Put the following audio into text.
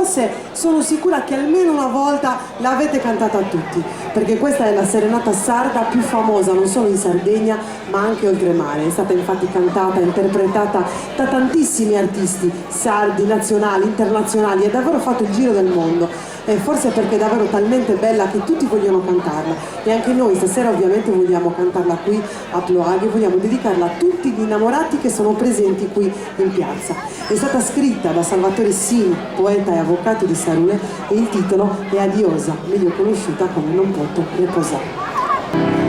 forse sono sicura che almeno una volta l'avete cantata tutti, perché questa è la serenata sarda più famosa non solo in Sardegna ma anche oltremare. È stata infatti cantata e interpretata da tantissimi artisti sardi, nazionali, internazionali, e ha davvero fatto il giro del mondo. Forse perché è davvero talmente bella che tutti vogliono cantarla, e anche noi stasera ovviamente vogliamo cantarla qui a Ploaghe, vogliamo dedicarla a tutti gli innamorati che sono presenti qui in piazza. È stata scritta da Salvatore Sini, poeta e avvocato di Sarule, e il titolo è Adiosa, meglio conosciuta come Non poto riposare.